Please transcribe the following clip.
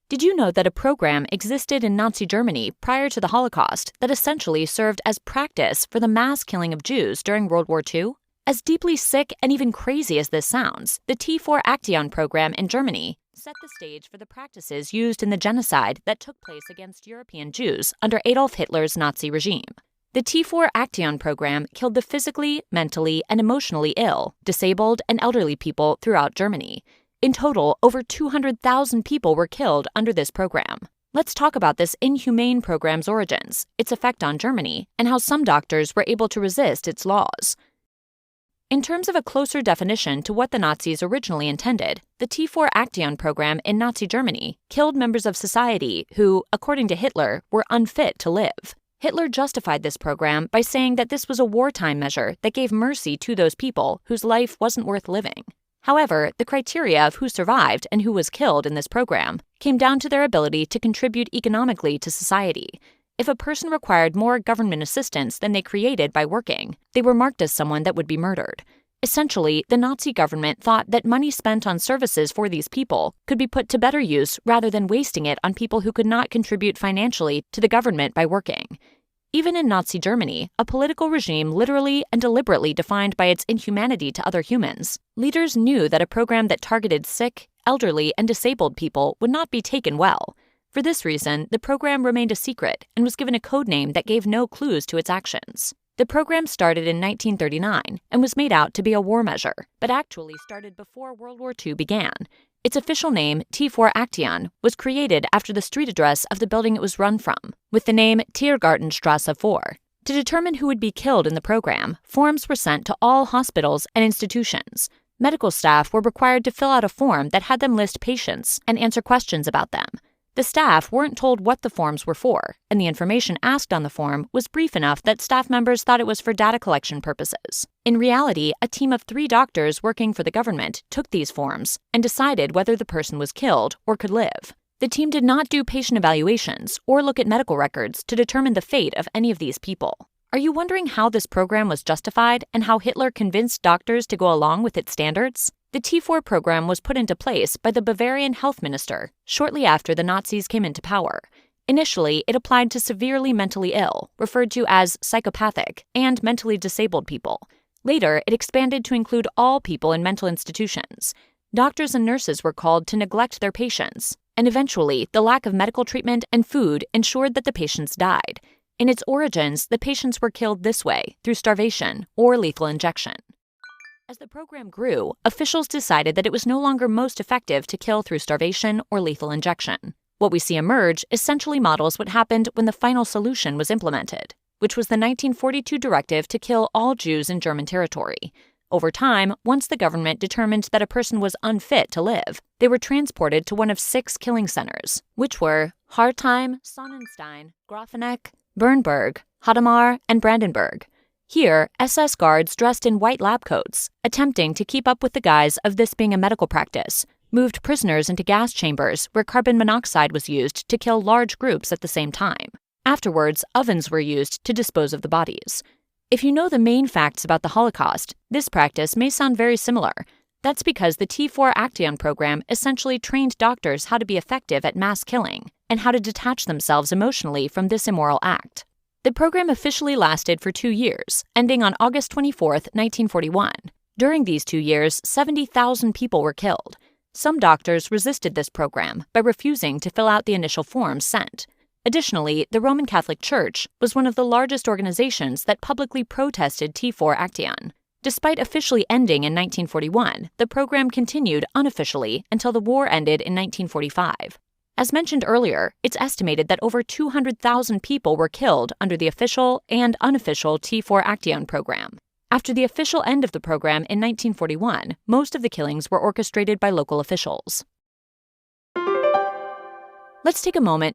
Did you know that a program existed in Nazi Germany prior to the Holocaust that essentially served as practice for the mass killing of Jews during World War II? As deeply sick and even crazy as this sounds, the T4 Action program in Germany set the stage for the practices used in the genocide that took place against European Jews under Adolf Hitler's Nazi regime. The T4 Action program killed the physically, mentally, and emotionally ill, disabled, and elderly people throughout Germany. In total, over 200,000 people were killed under this program. Let's talk about this inhumane program's origins, its effect on Germany, and how some doctors were able to resist its laws. In terms of a closer definition to what the Nazis originally intended, the T4 Action program in Nazi Germany killed members of society who, according to Hitler, were unfit to live. Hitler justified this program by saying that this was a wartime measure that gave mercy to those people whose life wasn't worth living. However, the criteria of who survived and who was killed in this program came down to their ability to contribute economically to society. If a person required more government assistance than they created by working, they were marked as someone that would be murdered. Essentially, the Nazi government thought that money spent on services for these people could be put to better use rather than wasting it on people who could not contribute financially to the government by working. Even in Nazi Germany, a political regime literally and deliberately defined by its inhumanity to other humans, leaders knew that a program that targeted sick, elderly, and disabled people would not be taken well. For this reason, the program remained a secret and was given a code name that gave no clues to its actions. The program started in 1939 and was made out to be a war measure, but actually started before World War II began. Its official name, T4 Action, was created after the street address of the building it was run from, with the name Tiergartenstrasse 4. To determine who would be killed in the program, forms were sent to all hospitals and institutions. Medical staff were required to fill out a form that had them list patients and answer questions about them. The staff weren't told what the forms were for, and the information asked on the form was brief enough that staff members thought it was for data collection purposes. In reality, a team of 3 doctors working for the government took these forms and decided whether the person was killed or could live. The team did not do patient evaluations or look at medical records to determine the fate of any of these people. Are you wondering how this program was justified and how Hitler convinced doctors to go along with its standards? The T4 program was put into place by the Bavarian health minister shortly after the Nazis came into power. Initially, it applied to severely mentally ill, referred to as psychopathic, and mentally disabled people. Later, it expanded to include all people in mental institutions. Doctors and nurses were called to neglect their patients, and eventually, the lack of medical treatment and food ensured that the patients died. In its origins, the patients were killed this way, through starvation or lethal injection. As the program grew, officials decided that it was no longer most effective to kill through starvation or lethal injection. What we see emerge essentially models what happened when the final solution was implemented, which was the 1942 directive to kill all Jews in German territory. Over time, once the government determined that a person was unfit to live, they were transported to one of 6 killing centers, which were Hartheim, Sonnenstein, Grafeneck, Bernburg, Hadamar, and Brandenburg. Here, SS guards dressed in white lab coats, attempting to keep up with the guise of this being a medical practice, moved prisoners into gas chambers where carbon monoxide was used to kill large groups at the same time. Afterwards, ovens were used to dispose of the bodies. If you know the main facts about the Holocaust, this practice may sound very similar. That's because the T4 Action program essentially trained doctors how to be effective at mass killing and how to detach themselves emotionally from this immoral act. The program officially lasted for 2 years, ending on August 24, 1941. During these 2 years, 70,000 people were killed. Some doctors resisted this program by refusing to fill out the initial forms sent. Additionally, the Roman Catholic Church was one of the largest organizations that publicly protested T4 Action. Despite officially ending in 1941, the program continued unofficially until the war ended in 1945. As mentioned earlier, it's estimated that over 200,000 people were killed under the official and unofficial T4 Action program. After the official end of the program in 1941, most of the killings were orchestrated by local officials. Let's take a moment